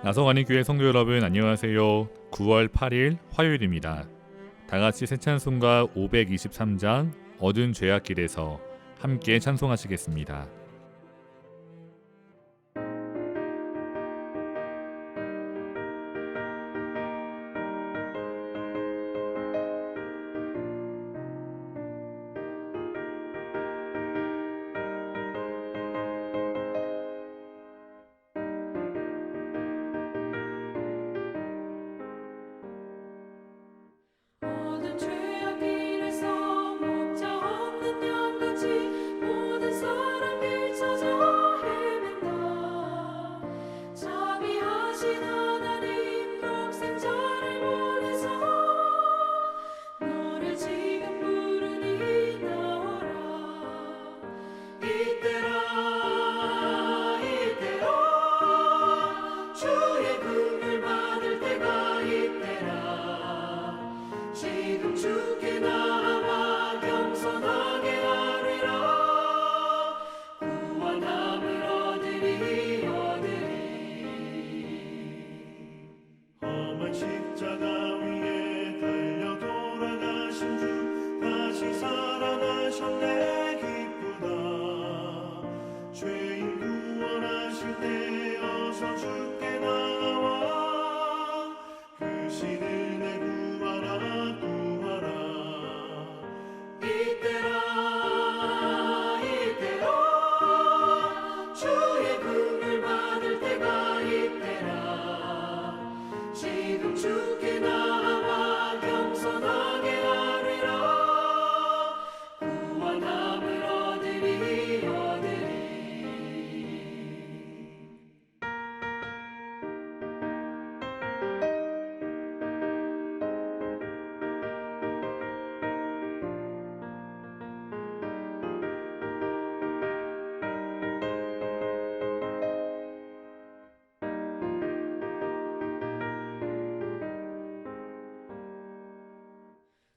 나성환의 교회 성도 여러분 안녕하세요. 9월 8일 화요일입니다. 다같이 새 찬송가 523장 어두운 죄악길에서 함께 찬송하시겠습니다.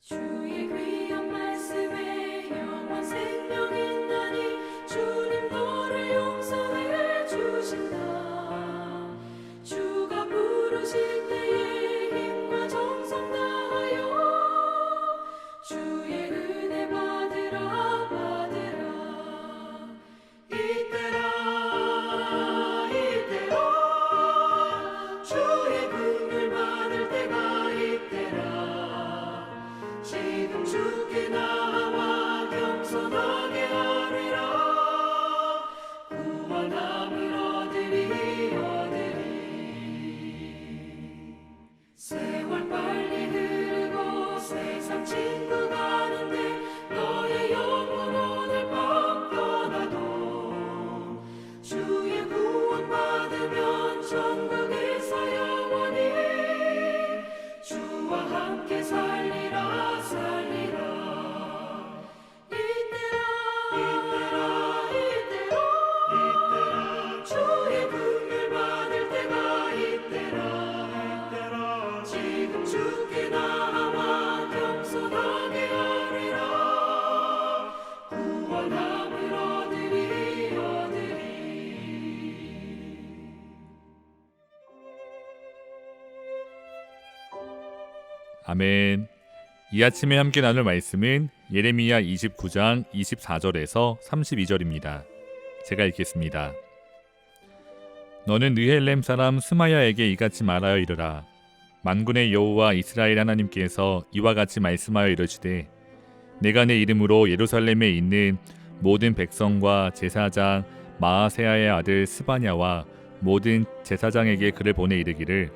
주의 귀한 말씀에 영원 생명이 있나니 주님 너를 용서해 주신다. 주가 부르실 때에 힘과 정성 다하여 주의 은혜 받으라 받으라. 이때라 주의 긍휼 받을 때가 이때라. 지금 주께 나와 겸손하게 하리라. 구원함을 얻으리. 세월 빨리 흐르고 세상 친구 가는데 너의 영혼 오늘 밤 떠나도 주의 구원 받으면 천국에서 영원히 주와 함께 살리라. 이때라 주의 긍휼 받을 때가 이때라. 지금 주께 나와 겸손하게 하리라. 구원함을 얻으리. 아멘. 이 아침에 함께 나눌 말씀은 예레미야 29장 24절에서 32절입니다. 제가 읽겠습니다. 너는 느헬렘 사람 스마야에게 이같이 말하여 이르라. 만군의 여호와 이스라엘 하나님께서 이와 같이 말씀하여 이르시되 내가 내 이름으로 예루살렘에 있는 모든 백성과 제사장 마아세야의 아들 스바냐와 모든 제사장에게 글을 보내 이르기를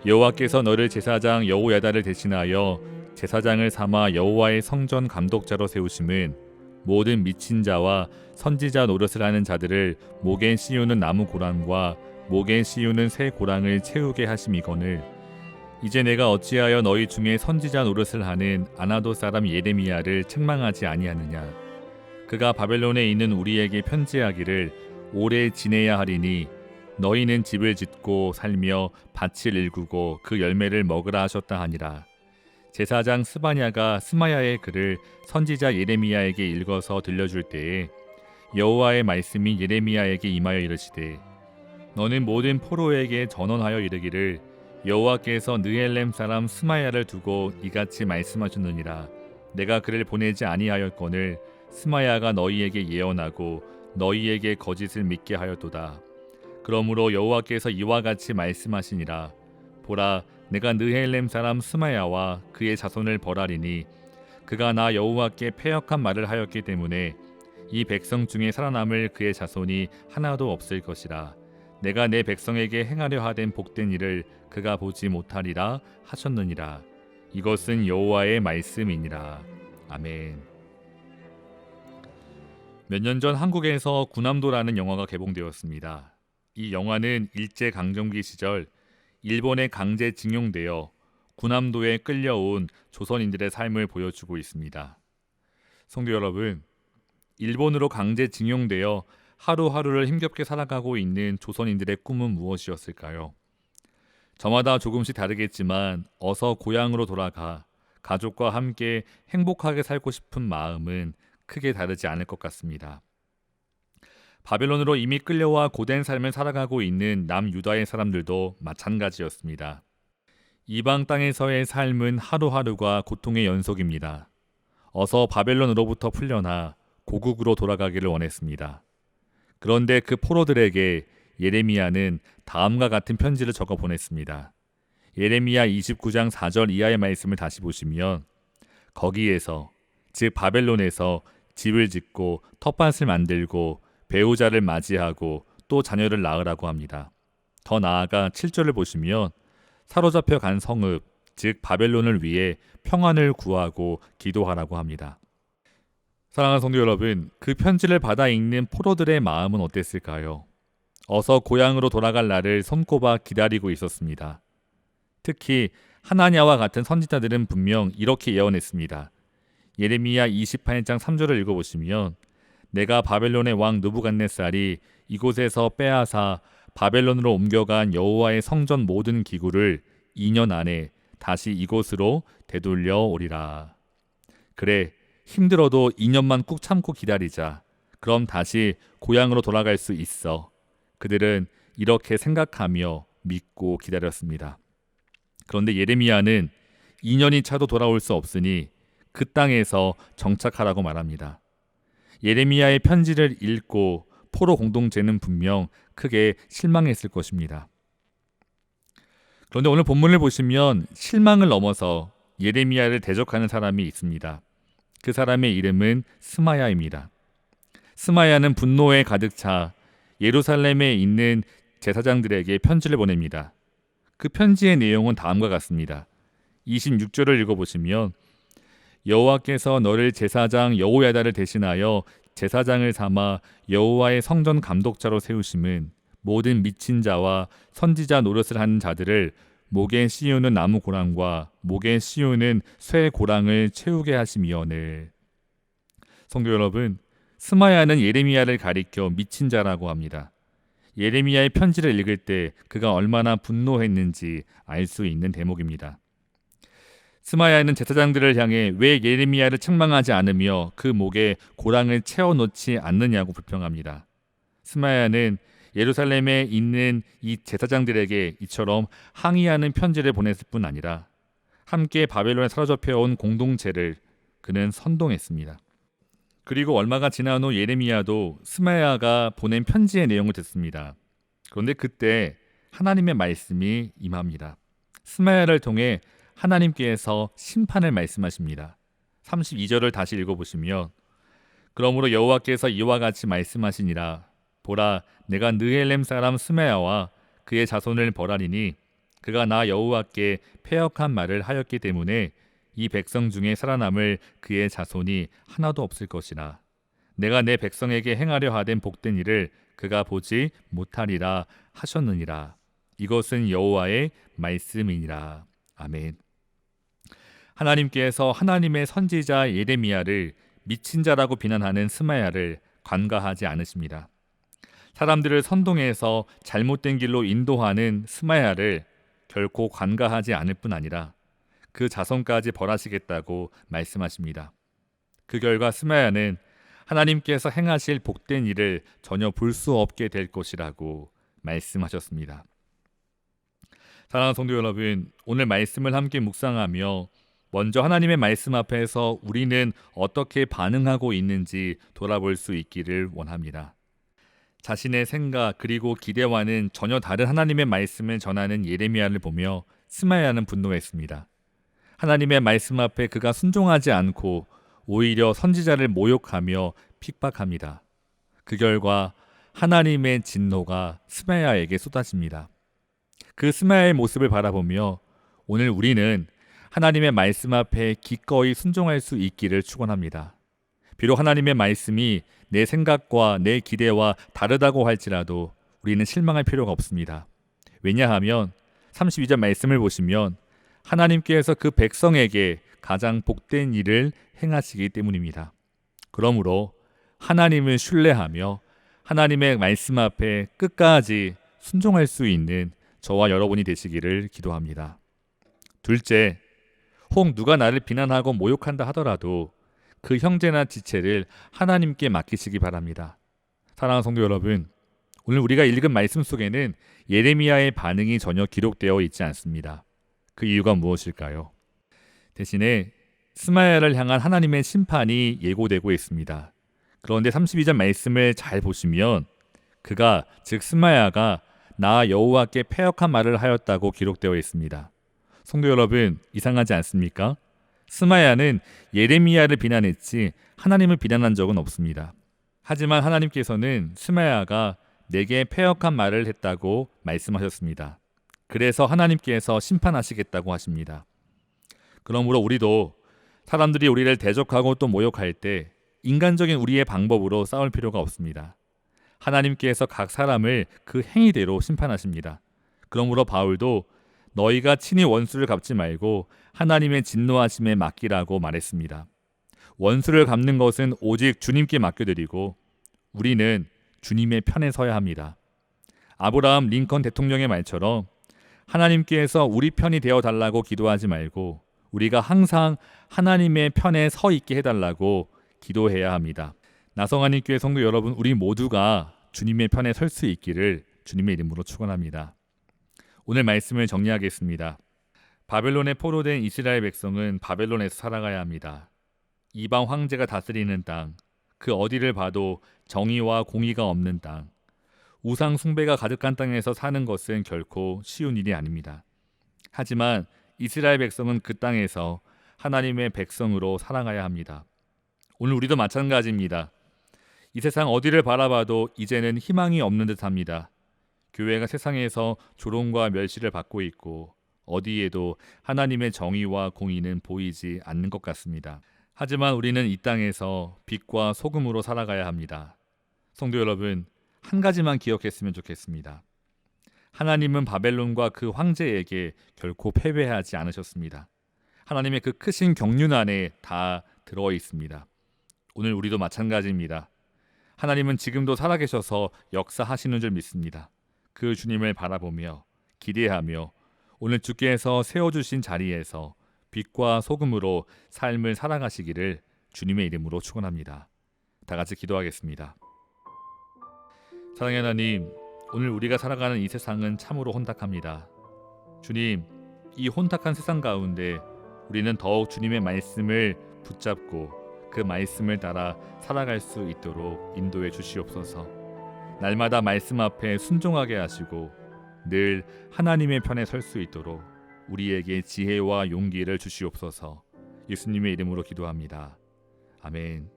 여호와께서 너를 제사장 여호야다를 대신하여 제사장을 삼아 여호와의 성전 감독자로 세우심은 모든 미친 자와 선지자 노릇을 하는 자들을 목에 씌우는 나무 고랑과 목에 씌우는 새 고랑을 채우게 하심이거늘 이제 내가 어찌하여 너희 중에 선지자 노릇을 하는 아나도 사람 예레미야를 책망하지 아니하느냐. 그가 바벨론에 있는 우리에게 편지하기를 오래 지내야 하리니 너희는 집을 짓고 살며 밭을 일구고 그 열매를 먹으라 하셨다 하니라. 제사장 스바냐가 스마야의 글을 선지자 예레미야에게 읽어서 들려줄 때에 여호와의 말씀이 예레미야에게 임하여 이르시되 너는 모든 포로에게 전언하여 이르기를 여호와께서 느헬렘 사람 스마야를 두고 이같이 말씀하셨느니라. 내가 그를 보내지 아니하였거늘 스마야가 너희에게 예언하고 너희에게 거짓을 믿게 하였도다. 그러므로 여호와께서 이와 같이 말씀하시니라. 보라, 내가 느헬렘 사람 스마야와 그의 자손을 벌하리니 그가 나 여호와께 패역한 말을 하였기 때문에 이 백성 중에 살아남을 그의 자손이 하나도 없을 것이라. 내가 내 백성에게 행하려 하된 복된 일을 그가 보지 못하리라 하셨느니라. 이것은 여호와의 말씀이니라. 아멘. 몇 년 전 한국에서 군함도라는 영화가 개봉되었습니다. 이 영화는 일제강점기 시절 일본에 강제징용되어 군함도에 끌려온 조선인들의 삶을 보여주고 있습니다. 성도 여러분, 일본으로 강제징용되어 하루하루를 힘겹게 살아가고 있는 조선인들의 꿈은 무엇이었을까요? 저마다 조금씩 다르겠지만 어서 고향으로 돌아가 가족과 함께 행복하게 살고 싶은 마음은 크게 다르지 않을 것 같습니다. 바벨론으로 이미 끌려와 고된 삶을 살아가고 있는 남유다의 사람들도 마찬가지였습니다. 이방 땅에서의 삶은 하루하루가 고통의 연속입니다. 어서 바벨론으로부터 풀려나 고국으로 돌아가기를 원했습니다. 그런데 그 포로들에게 예레미야는 다음과 같은 편지를 적어 보냈습니다. 예레미야 29장 4절 이하의 말씀을 다시 보시면 거기에서 즉 바벨론에서 집을 짓고 텃밭을 만들고 배우자를 맞이하고 또 자녀를 낳으라고 합니다. 더 나아가 7절을 보시면 사로잡혀 간 성읍 즉 바벨론을 위해 평안을 구하고 기도하라고 합니다. 사랑하는 성도 여러분, 그 편지를 받아 읽는 포로들의 마음은 어땠을까요? 어서 고향으로 돌아갈 날을 손꼽아 기다리고 있었습니다. 특히 하나냐와 같은 선지자들은 분명 이렇게 예언했습니다. 예레미야 28장 3절을 읽어보시면 내가 바벨론의 왕 느부갓네살이 이곳에서 빼앗아 바벨론으로 옮겨간 여호와의 성전 모든 기구를 2년 안에 다시 이곳으로 되돌려 오리라. 그래, 힘들어도 2년만 꾹 참고 기다리자. 그럼 다시 고향으로 돌아갈 수 있어. 그들은 이렇게 생각하며 믿고 기다렸습니다. 그런데 예레미야는 2년이 차도 돌아올 수 없으니 그 땅에서 정착하라고 말합니다. 예레미야의 편지를 읽고 포로 공동체는 분명 크게 실망했을 것입니다. 그런데 오늘 본문을 보시면 실망을 넘어서 예레미야를 대적하는 사람이 있습니다. 그 사람의 이름은 스마야입니다. 스마야는 분노에 가득 차 예루살렘에 있는 제사장들에게 편지를 보냅니다. 그 편지의 내용은 다음과 같습니다. 26절을 읽어보시면 여호와께서 너를 제사장 여호야다를 대신하여 제사장을 삼아 여호와의 성전 감독자로 세우심은 모든 미친 자와 선지자 노릇을 하는 자들을 목에 씌우는 나무 고랑과 목에 씌우는 쇠 고랑을 채우게 하심이오늘. 성도 여러분, 스마야는 예레미야를 가리켜 미친 자라고 합니다. 예레미야의 편지를 읽을 때 그가 얼마나 분노했는지 알 수 있는 대목입니다. 스마야는 제사장들을 향해 왜 예레미야를 책망하지 않으며 그 목에 고랑을 채워놓지 않느냐고 불평합니다. 스마야는 예루살렘에 있는 이 제사장들에게 이처럼 항의하는 편지를 보냈을 뿐 아니라 함께 바벨론에 사로잡혀온 공동체를 그는 선동했습니다. 그리고 얼마가 지난 후 예레미야도 스마야가 보낸 편지의 내용을 듣습니다. 그런데 그때 하나님의 말씀이 임합니다. 스마야를 통해 하나님께서 심판을 말씀하십니다. 32절을 다시 읽어보시면 그러므로 여호와께서 이와 같이 말씀하시니라. 보라, 내가 느헬렘 사람 스마야와 그의 자손을 벌하리니 그가 나 여호와께 패역한 말을 하였기 때문에 이 백성 중에 살아남을 그의 자손이 하나도 없을 것이라. 내가 내 백성에게 행하려 하된 복된 일을 그가 보지 못하리라 하셨느니라. 이것은 여호와의 말씀이니라. 아멘. 하나님께서 하나님의 선지자 예레미야를 미친 자라고 비난하는 스마야를 관가하지 않으십니다. 사람들을 선동해서 잘못된 길로 인도하는 스마야를 결코 관가하지 않을 뿐 아니라 그 자손까지 벌하시겠다고 말씀하십니다. 그 결과 스마야는 하나님께서 행하실 복된 일을 전혀 볼 수 없게 될 것이라고 말씀하셨습니다. 사랑하는 성도 여러분, 오늘 말씀을 함께 묵상하며 먼저 하나님의 말씀 앞에서 우리는 어떻게 반응하고 있는지 돌아볼 수 있기를 원합니다. 자신의 생각 그리고 기대와는 전혀 다른 하나님의 말씀을 전하는 예레미야를 보며 스마야는 분노했습니다. 하나님의 말씀 앞에 그가 순종하지 않고 오히려 선지자를 모욕하며 핍박합니다. 그 결과 하나님의 진노가 스마야에게 쏟아집니다. 그 스마야의 모습을 바라보며 오늘 우리는 하나님의 말씀 앞에 기꺼이 순종할 수 있기를 축원합니다. 비록 하나님의 말씀이 내 생각과 내 기대와 다르다고 할지라도 우리는 실망할 필요가 없습니다. 왜냐하면 32절 말씀을 보시면 하나님께서 그 백성에게 가장 복된 일을 행하시기 때문입니다. 그러므로 하나님을 신뢰하며 하나님의 말씀 앞에 끝까지 순종할 수 있는 저와 여러분이 되시기를 기도합니다. 둘째, 혹 누가 나를 비난하고 모욕한다 하더라도 그 형제나 지체를 하나님께 맡기시기 바랍니다. 사랑하는 성도 여러분, 오늘 우리가 읽은 말씀 속에는 예레미야의 반응이 전혀 기록되어 있지 않습니다. 그 이유가 무엇일까요? 대신에 스마야를 향한 하나님의 심판이 예고되고 있습니다. 그런데 32절 말씀을 잘 보시면 그가, 즉 스마야가 나 여호와께 패역한 말을 하였다고 기록되어 있습니다. 성도 여러분, 이상하지 않습니까? 스마야는 예레미야를 비난했지 하나님을 비난한 적은 없습니다. 하지만 하나님께서는 스마야가 내게 패역한 말을 했다고 말씀하셨습니다. 그래서 하나님께서 심판하시겠다고 하십니다. 그러므로 우리도 사람들이 우리를 대적하고 또 모욕할 때 인간적인 우리의 방법으로 싸울 필요가 없습니다. 하나님께서 각 사람을 그 행위대로 심판하십니다. 그러므로 바울도 너희가 친히 원수를 갚지 말고 하나님의 진노하심에 맡기라고 말했습니다. 원수를 갚는 것은 오직 주님께 맡겨드리고 우리는 주님의 편에 서야 합니다. 아브라함 링컨 대통령의 말처럼 하나님께서 우리 편이 되어 달라고 기도하지 말고 우리가 항상 하나님의 편에 서 있게 해달라고 기도해야 합니다. 나성하님 교회 성도 여러분, 우리 모두가 주님의 편에 설 수 있기를 주님의 이름으로 축원합니다. 오늘 말씀을 정리하겠습니다. 바벨론에 포로된 이스라엘 백성은 바벨론에서 살아가야 합니다. 이방 황제가 다스리는 땅, 그 어디를 봐도 정의와 공의가 없는 땅, 우상 숭배가 가득한 땅에서 사는 것은 결코 쉬운 일이 아닙니다. 하지만 이스라엘 백성은 그 땅에서 하나님의 백성으로 살아가야 합니다. 오늘 우리도 마찬가지입니다. 이 세상 어디를 바라봐도 이제는 희망이 없는 듯합니다. 교회가 세상에서 조롱과 멸시를 받고 있고 어디에도 하나님의 정의와 공의는 보이지 않는 것 같습니다. 하지만 우리는 이 땅에서 빛과 소금으로 살아가야 합니다. 성도 여러분, 한 가지만 기억했으면 좋겠습니다. 하나님은 바벨론과 그 황제에게 결코 패배하지 않으셨습니다. 하나님의 그 크신 경륜 안에 다 들어 있습니다. 오늘 우리도 마찬가지입니다. 하나님은 지금도 살아계셔서 역사하시는 줄 믿습니다. 그 주님을 바라보며 기대하며 오늘 주께서 세워주신 자리에서 빛과 소금으로 삶을 살아가시기를 주님의 이름으로 축원합니다. 다 같이 기도하겠습니다. 사랑의 하나님, 오늘 우리가 살아가는 이 세상은 참으로 혼탁합니다. 주님, 이 혼탁한 세상 가운데 우리는 더욱 주님의 말씀을 붙잡고 그 말씀을 따라 살아갈 수 있도록 인도해 주시옵소서. 날마다 말씀 앞에 순종하게 하시고 늘 하나님의 편에 설 수 있도록 우리에게 지혜와 용기를 주시옵소서. 예수님의 이름으로 기도합니다. 아멘.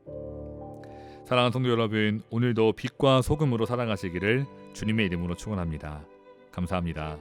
사랑하는 성도 여러분, 오늘도 빛과 소금으로 살아가시기를 주님의 이름으로 축원합니다. 감사합니다.